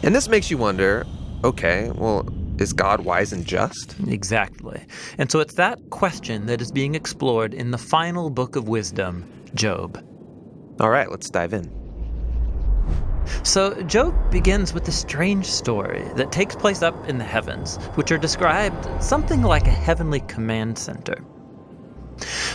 And this makes you wonder, okay, well, is God wise and just? Exactly. And so it's that question that is being explored in the final book of wisdom, Job. All right, let's dive in. So Job begins with a strange story that takes place up in the heavens, which are described something like a heavenly command center.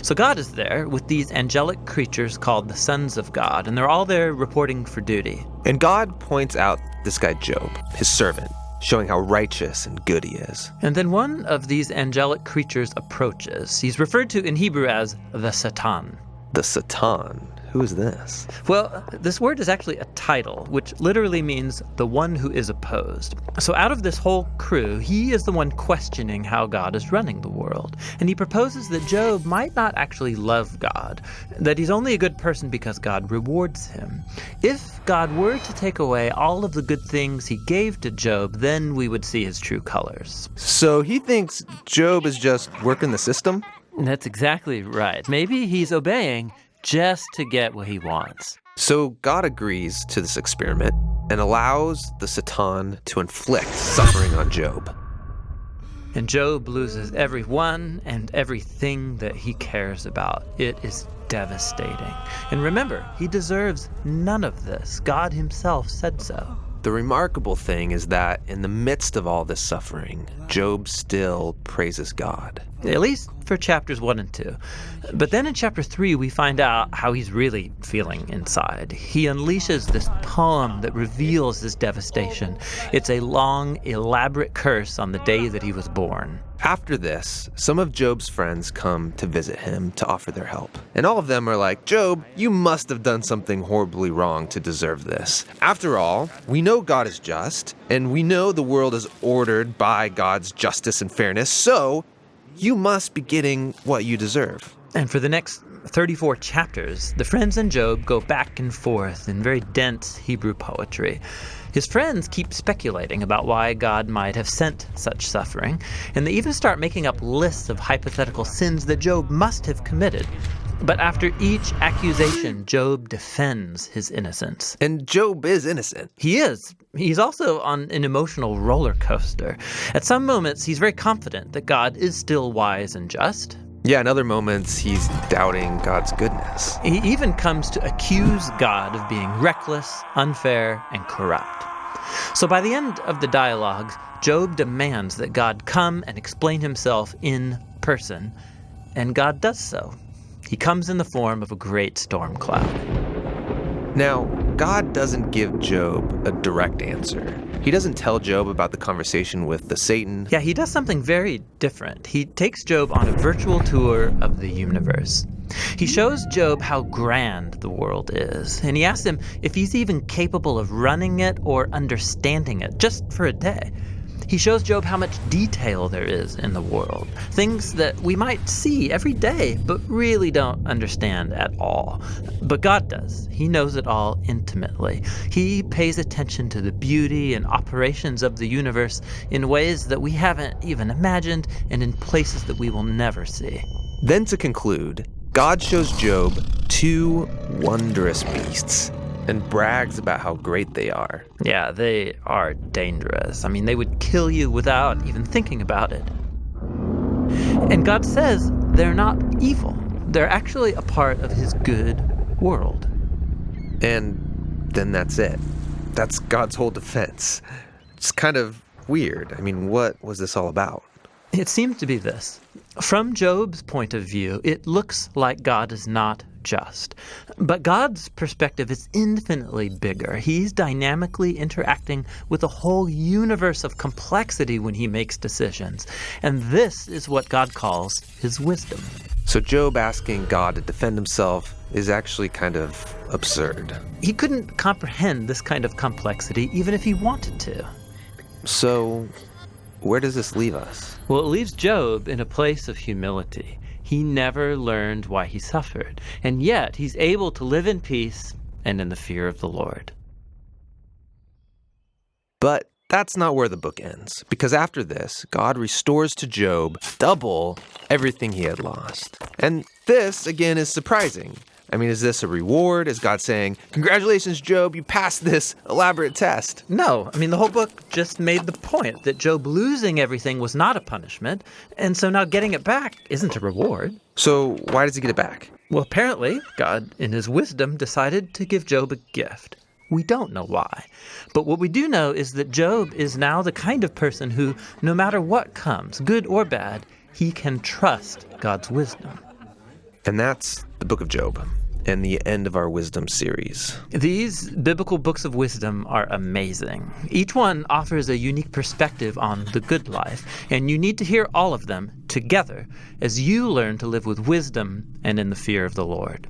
So God is there with these angelic creatures called the sons of God, and they're all there reporting for duty. And God points out this guy Job, his servant, showing how righteous and good he is. And then one of these angelic creatures approaches. He's referred to in Hebrew as the Satan. The Satan. Who is this? Well, this word is actually a title, which literally means the one who is opposed. So out of this whole crew, he is the one questioning how God is running the world. And he proposes that Job might not actually love God, that he's only a good person because God rewards him. If God were to take away all of the good things he gave to Job, then we would see his true colors. So he thinks Job is just working the system? That's exactly right. Maybe he's obeying just to get what he wants. So God agrees to this experiment and allows the Satan to inflict suffering on Job. And Job loses everyone and everything that he cares about. It is devastating. And remember, he deserves none of this. God himself said so. The remarkable thing is that in the midst of all this suffering, Job still praises God. At least for chapters 1 and 2. But then in chapter 3, we find out how he's really feeling inside. He unleashes this poem that reveals this devastation. It's a long, elaborate curse on the day that he was born. After this, some of Job's friends come to visit him to offer their help. And all of them are like, Job, you must have done something horribly wrong to deserve this. After all, we know God is just, and we know the world is ordered by God's justice and fairness, so you must be getting what you deserve. And for the next 34 chapters, the friends and Job go back and forth in very dense Hebrew poetry. His friends keep speculating about why God might have sent such suffering, and they even start making up lists of hypothetical sins that Job must have committed. But after each accusation, Job defends his innocence. And Job is innocent. He is. He's also on an emotional roller coaster. At some moments, he's very confident that God is still wise and just. Yeah, in other moments, he's doubting God's goodness. He even comes to accuse God of being reckless, unfair, and corrupt. So by the end of the dialogues, Job demands that God come and explain himself in person, and God does so. He comes in the form of a great storm cloud. Now, God doesn't give Job a direct answer. He doesn't tell Job about the conversation with the Satan. Yeah, he does something very different. He takes Job on a virtual tour of the universe. He shows Job how grand the world is, and he asks him if he's even capable of running it or understanding it, just for a day. He shows Job how much detail there is in the world, things that we might see every day, but really don't understand at all. But God does. He knows it all intimately. He pays attention to the beauty and operations of the universe in ways that we haven't even imagined and in places that we will never see. Then to conclude, God shows Job two wondrous beasts and brags about how great they are. Yeah, they are dangerous. I mean, they would kill you without even thinking about it. And God says they're not evil. They're actually a part of his good world. And then that's it. That's God's whole defense. It's kind of weird. I mean, what was this all about? It seems to be this. From Job's point of view, it looks like God is not just. But God's perspective is infinitely bigger. He's dynamically interacting with a whole universe of complexity when he makes decisions. And this is what God calls his wisdom. So Job asking God to defend himself is actually kind of absurd. He couldn't comprehend this kind of complexity even if he wanted to. So where does this leave us? Well, it leaves Job in a place of humility. He never learned why he suffered, and yet he's able to live in peace and in the fear of the Lord. But that's not where the book ends, because after this, God restores to Job double everything he had lost. And this, again, is surprising. I mean, is this a reward? Is God saying, congratulations, Job, you passed this elaborate test? No, I mean, the whole book just made the point that Job losing everything was not a punishment, and so now getting it back isn't a reward. So why does he get it back? Well, apparently, God, in his wisdom, decided to give Job a gift. We don't know why. But what we do know is that Job is now the kind of person who, no matter what comes, good or bad, he can trust God's wisdom. And that's the book of Job, and the end of our wisdom series. These biblical books of wisdom are amazing. Each one offers a unique perspective on the good life, and you need to hear all of them together as you learn to live with wisdom and in the fear of the Lord.